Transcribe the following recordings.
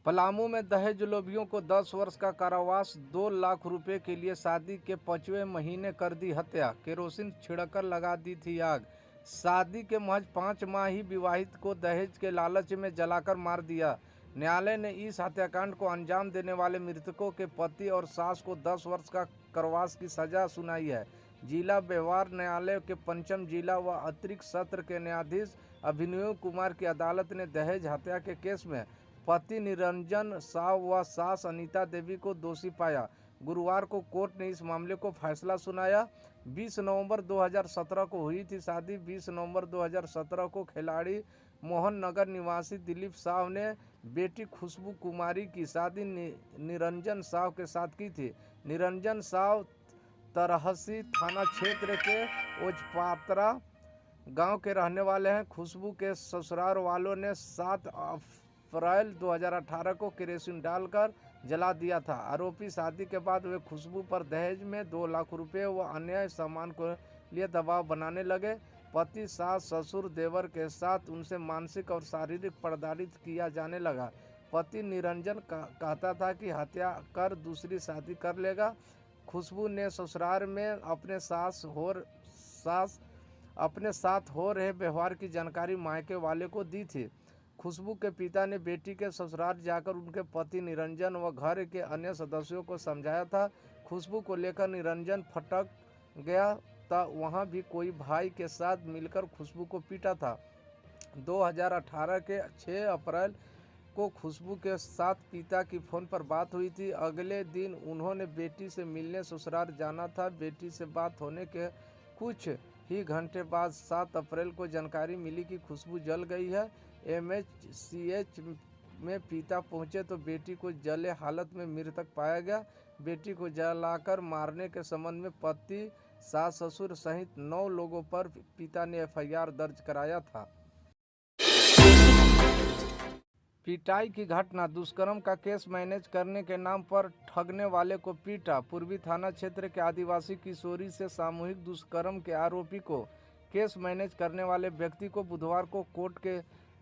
पलामू में दहेज लोभियों को 10 वर्ष का कारावास, 2 लाख रुपए के लिए शादी के 5वें महीने कर दी हत्या, केरोसिन छिड़कर लगा दी थी आग। शादी के महज 5 माह ही विवाहित को दहेज के लालच में जलाकर मार दिया। न्यायालय ने इस हत्याकांड को अंजाम देने वाले मृतकों के पति और सास को 10 वर्ष का कारावास की सजा सुनाई है। जिला व्यवहार न्यायालय के पंचम जिला व अतिरिक्त सत्र के न्यायाधीश अभिनव कुमार की अदालत ने दहेज हत्या के केस में पति निरंजन साव व सास अनीता देवी को दोषी पाया। गुरुवार को कोर्ट ने इस मामले को फैसला सुनाया। 20 नवंबर 2017 को हुई थी शादी। 20 नवंबर 2017 को खिलाड़ी मोहन नगर निवासी दिलीप साव ने बेटी खुशबू कुमारी की शादी निरंजन साव के साथ की थी। निरंजन साव तरहसी थाना क्षेत्र के ओजपात्रा गांव के रहने वाले हैं। खुशबू के ससुराल वालों ने 7 अप्रैल 2018 को केरोसिन डालकर जला दिया था। आरोपी शादी के बाद वे खुशबू पर दहेज में 2 लाख रुपए व अन्य सामान को लिए दबाव बनाने लगे। पति, सास, ससुर, देवर के साथ उनसे मानसिक और शारीरिक प्रताड़ित किया जाने लगा। पति निरंजन कहता था कि हत्या कर दूसरी शादी कर लेगा। खुशबू ने ससुराल में अपने साथ हो रहे व्यवहार की जानकारी मायके वाले को दी थी। खुशबू के पिता ने बेटी के ससुराल जाकर उनके पति निरंजन व घर के अन्य सदस्यों को समझाया था। खुशबू को लेकर निरंजन फटक गया था। वहां भी कोई भाई के साथ मिलकर खुशबू को पीटा था। 2018 के 6 अप्रैल को खुशबू के साथ पिता की फ़ोन पर बात हुई थी। अगले दिन उन्होंने बेटी से मिलने ससुराल जाना था। बेटी से बात होने के कुछ ही घंटे बाद 7 अप्रैल को जानकारी मिली कि खुशबू जल गई है। MHCH में पिता पहुंचे तो बेटी को जले हालत में मृतक पाया गया। बेटी को जलाकर मारने के संबंध में पति, सास, ससुर सहित 9 लोगों पर पिता ने FIR दर्ज कराया था। पिटाई की घटना, दुष्कर्म का केस मैनेज करने के नाम पर ठगने वाले को पीटा। पूर्वी थाना क्षेत्र के आदिवासी किशोरी से सामूहिक दुष्कर्म के आरोपी को केस मैनेज करने वाले व्यक्ति को बुधवार को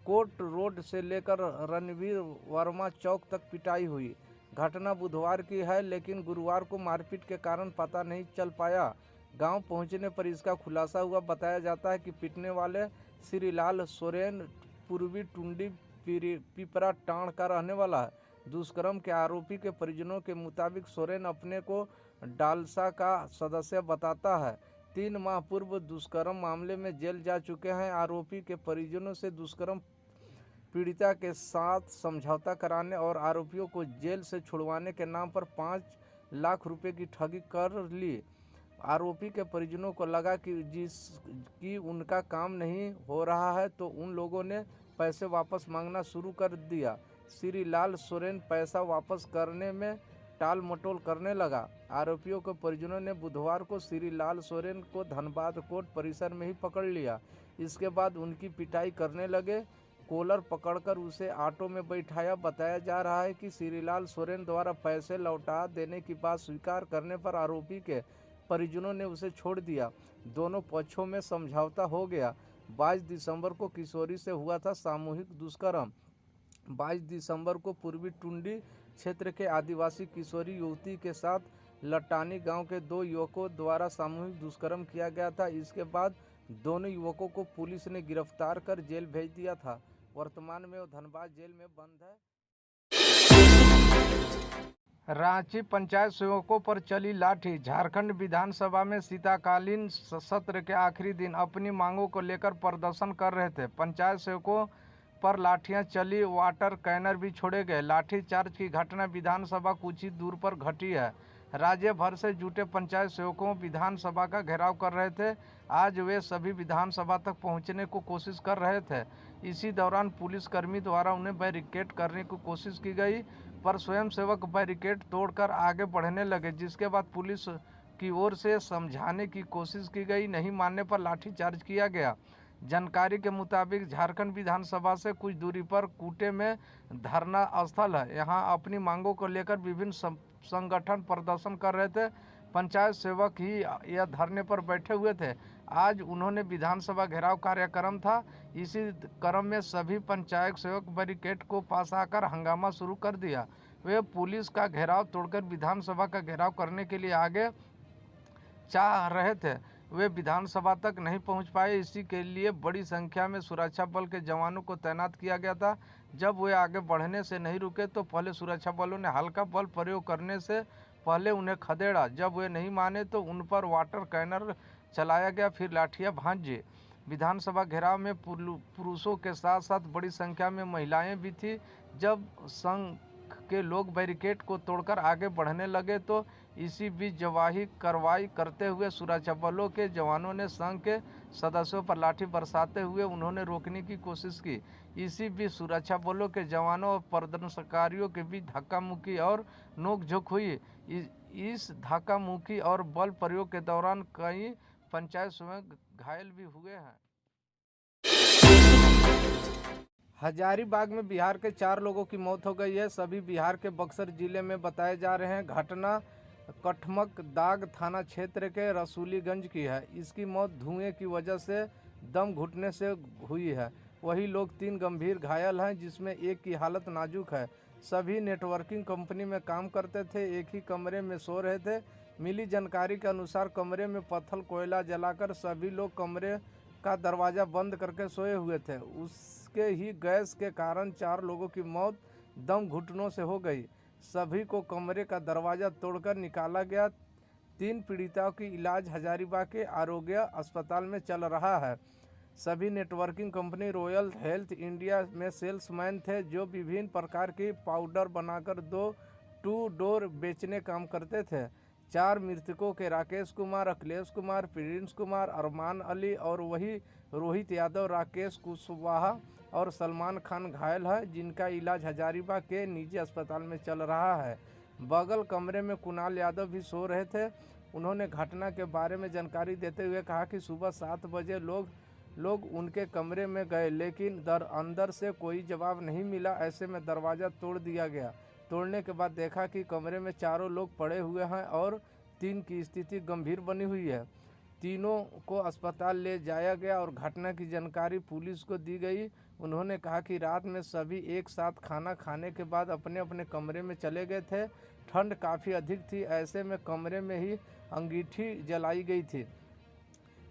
कोर्ट रोड से लेकर रणवीर वर्मा चौक तक पिटाई हुई। घटना बुधवार की है, लेकिन गुरुवार को मारपीट के कारण पता नहीं चल पाया। गांव पहुंचने पर इसका खुलासा हुआ। बताया जाता है कि पीटने वाले श्रीलाल सोरेन पूर्वी टुंडी पिपरा टाण का रहने वाला है। दुष्कर्म के आरोपी के परिजनों के मुताबिक सोरेन अपने को डालसा का सदस्य बताता है। 3 माह पूर्व दुष्कर्म मामले में जेल जा चुके हैं। आरोपी के परिजनों से दुष्कर्म पीड़िता के साथ समझौता कराने और आरोपियों को जेल से छुड़वाने के नाम पर 5 लाख रुपए की ठगी कर ली। आरोपी के परिजनों को लगा कि उनका काम नहीं हो रहा है तो उन लोगों ने पैसे वापस मांगना शुरू कर दिया। श्रीलाल सोरेन पैसा वापस करने में टाल मटोल करने लगा। आरोपियों के परिजनों ने बुधवार को श्रीलाल सोरेन को धनबाद कोर्ट परिसर में ही पकड़ लिया। इसके बाद उनकी पिटाई करने लगे। कॉलर पकड़कर उसे ऑटो में बैठाया। बताया जा रहा है कि श्रीलाल सोरेन द्वारा पैसे लौटा देने की बात स्वीकार करने पर आरोपी के परिजनों ने उसे छोड़ दिया। दोनों पक्षों में समझौता हो गया। 22 दिसंबर को किशोरी से हुआ था सामूहिक दुष्कर्म। 22 दिसंबर को पूर्वी टुंडी क्षेत्र के आदिवासी किशोरी युवती के साथ लटानी गांव के 2 युवकों द्वारा सामूहिक दुष्कर्म किया गया था। इसके बाद दोनों युवकों को पुलिस ने गिरफ्तार कर जेल भेज दिया था। वर्तमान में वो धनबाद जेल में बंद है। रांची पंचायत सेवकों पर चली लाठी। झारखंड विधानसभा में शीतकालीन सत्र के आखिरी दिन अपनी मांगों को लेकर प्रदर्शन कर रहे थे। पंचायत सेवकों पर लाठियां चली, वाटर कैनर भी छोड़े गए। लाठीचार्ज की घटना विधानसभा कुछ ही दूर पर घटी है। राज्य भर से जुटे पंचायत सेवकों विधानसभा का घेराव कर रहे थे। आज वे सभी विधानसभा तक पहुंचने को कोशिश कर रहे थे। इसी दौरान पुलिसकर्मी द्वारा उन्हें बैरिकेड करने की कोशिश की गई, पर स्वयंसेवक बैरिकेड तोड़कर आगे बढ़ने लगे, जिसके बाद पुलिस की ओर से समझाने की कोशिश की गई। नहीं मानने पर लाठीचार्ज किया गया। जानकारी के मुताबिक झारखंड विधानसभा से कुछ दूरी पर कूटे में धरना स्थल है। यहां अपनी मांगों को लेकर विभिन्न संगठन प्रदर्शन कर रहे थे। पंचायत सेवक ही यह धरने पर बैठे हुए थे। आज उन्होंने विधानसभा घेराव कार्यक्रम था। इसी क्रम में सभी पंचायत सेवक बैरिकेड को पास आकर हंगामा शुरू कर दिया। वे पुलिस का घेराव तोड़कर विधानसभा का घेराव करने के लिए आगे चाह रहे थे। वे विधानसभा तक नहीं पहुंच पाए। इसी के लिए बड़ी संख्या में सुरक्षा बल के जवानों को तैनात किया गया था। जब वे आगे बढ़ने से नहीं रुके तो पहले सुरक्षा बलों ने हल्का बल प्रयोग करने से पहले उन्हें खदेड़ा। जब वे नहीं माने तो उन पर वाटर कैनर चलाया गया, फिर लाठियां भांजी। विधानसभा घेराव में पुरुषों के साथ साथ बड़ी संख्या में महिलाएं भी थी। जब संघ के लोग बैरिकेड को तोड़कर आगे बढ़ने लगे तो इसी बीच जवाही कार्रवाई करते हुए सुरक्षा बलों के जवानों ने संघ के सदस्यों पर लाठी बरसाते हुए उन्होंने रोकने की कोशिश की। इसी बीच सुरक्षा बलों के जवानों और प्रदर्शनकारियों के बीच धक्का मुक्की और नोकझोंक हुई। इस धक्का मुक्की और बल प्रयोग के दौरान कई पंचायत सेवक घायल भी हुए हैं। हजारीबाग में बिहार के 4 लोगों की मौत हो गई है। सभी बिहार के बक्सर जिले में बताए जा रहे हैं। घटना कठमक दाग थाना क्षेत्र के रसूलीगंज की है। इसकी मौत धुएं की वजह से दम घुटने से हुई है। वही लोग 3 गंभीर घायल हैं, जिसमें एक की हालत नाजुक है। सभी नेटवर्किंग कंपनी में काम करते थे, एक ही कमरे में सो रहे थे। मिली जानकारी के अनुसार कमरे में पत्थर कोयला जलाकर सभी लोग कमरे का दरवाज़ा बंद करके सोए हुए थे। उसके ही गैस के कारण 4 लोगों की मौत दम घुटनों से हो गई। सभी को कमरे का दरवाज़ा तोड़कर निकाला गया। 3 पीड़िताओं की इलाज हजारीबाग के आरोग्य अस्पताल में चल रहा है। सभी networking company royal health India में सेल्समैन थे, जो विभिन्न प्रकार की पाउडर बनाकर टू डोर बेचने काम करते थे। 4 मृतकों के राकेश कुमार, अखिलेश कुमार, प्रिंस कुमार, अरमान अली और वही रोहित यादव, राकेश कुशवाहा और सलमान खान घायल है, जिनका इलाज हजारीबाग के निजी अस्पताल में चल रहा है। बगल कमरे में कुणाल यादव भी सो रहे थे। उन्होंने घटना के बारे में जानकारी देते हुए कहा कि सुबह 7 बजे लोग उनके कमरे में गए, लेकिन अंदर से कोई जवाब नहीं मिला। ऐसे में दरवाज़ा तोड़ दिया गया। तोड़ने के बाद देखा कि कमरे में 4 लोग पड़े हुए हैं और 3 की स्थिति गंभीर बनी हुई है। तीनों को अस्पताल ले जाया गया और घटना की जानकारी पुलिस को दी गई। उन्होंने कहा कि रात में सभी एक साथ खाना खाने के बाद अपने अपने कमरे में चले गए थे। ठंड काफ़ी अधिक थी, ऐसे में कमरे में ही अंगीठी जलाई गई थी।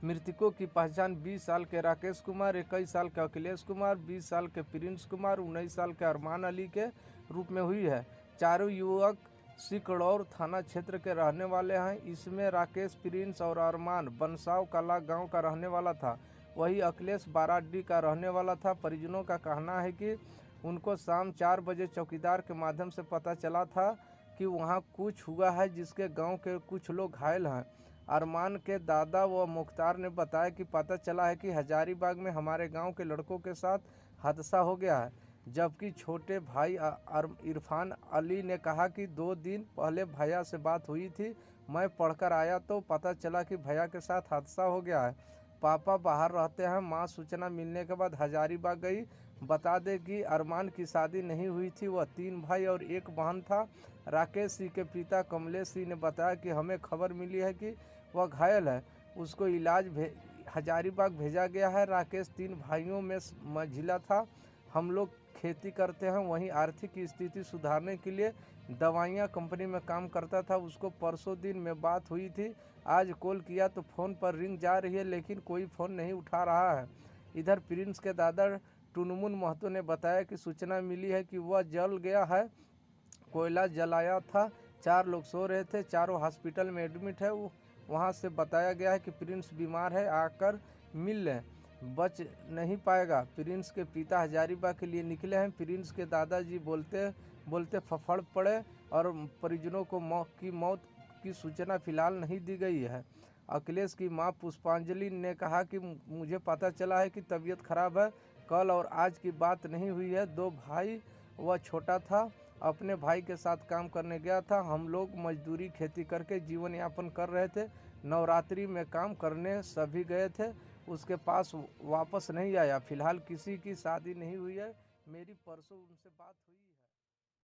मृतकों की पहचान 20 साल के राकेश कुमार, 21 साल के अखिलेश कुमार, 20 साल के प्रिंस कुमार, 19 साल के अरमान अली के रूप में हुई है। चारों युवक सिकड़ौर थाना क्षेत्र के रहने वाले हैं। इसमें राकेश, प्रिंस और अरमान बनसाव कला गांव का रहने वाला था। वही अखिलेश बाराडी का रहने वाला था। परिजनों का कहना है कि उनको शाम 4 बजे चौकीदार के माध्यम से पता चला था कि वहां कुछ हुआ है, जिसके गांव के कुछ लोग घायल हैं। अरमान के दादा व मुख्तार ने बताया कि पता चला है कि हजारीबाग में हमारे गांव के लड़कों के साथ हादसा हो गया है। जबकि छोटे भाई इरफान अली ने कहा कि 2 दिन पहले भैया से बात हुई थी। मैं पढ़कर आया तो पता चला कि भैया के साथ हादसा हो गया है। पापा बाहर रहते हैं। माँ सूचना मिलने के बाद हजारीबाग गई। बता दें कि अरमान की शादी नहीं हुई थी। वह 3 भाई और 1 बहन था। राकेश सिंह के पिता कमलेश सिंह ने बताया कि हमें खबर मिली है कि वह घायल है, उसको इलाज हजारीबाग भेजा गया है। राकेश 3 भाइयों में मंझिला था। हम लोग खेती करते हैं, वहीं आर्थिक स्थिति सुधारने के लिए दवाइयाँ कंपनी में काम करता था। उसको परसों दिन में बात हुई थी। आज कॉल किया तो फ़ोन पर रिंग जा रही है, लेकिन कोई फ़ोन नहीं उठा रहा है। इधर प्रिंस के दादा टुनमुन महतो ने बताया कि सूचना मिली है कि वह जल गया है, कोयला जलाया था। 4 लोग सो रहे थे, चारों हॉस्पिटल में एडमिट है। वहाँ से बताया गया है कि प्रिंस बीमार है, आकर मिल लें, बच नहीं पाएगा। प्रिंस के पिता हजारीबाग के लिए निकले हैं। प्रिंस के दादाजी बोलते फफड़ पड़े और परिजनों को मौत की सूचना फिलहाल नहीं दी गई है। अखिलेश की मां पुष्पांजलि ने कहा कि मुझे पता चला है कि तबीयत खराब है। कल और आज की बात नहीं हुई है। 2 भाई, वह छोटा था, अपने भाई के साथ काम करने गया था। हम लोग मजदूरी खेती करके जीवन यापन कर रहे थे। नवरात्रि में काम करने सभी गए थे, उसके पास वापस नहीं आया। फिलहाल किसी की शादी नहीं हुई है। मेरी परसों उनसे बात हुई।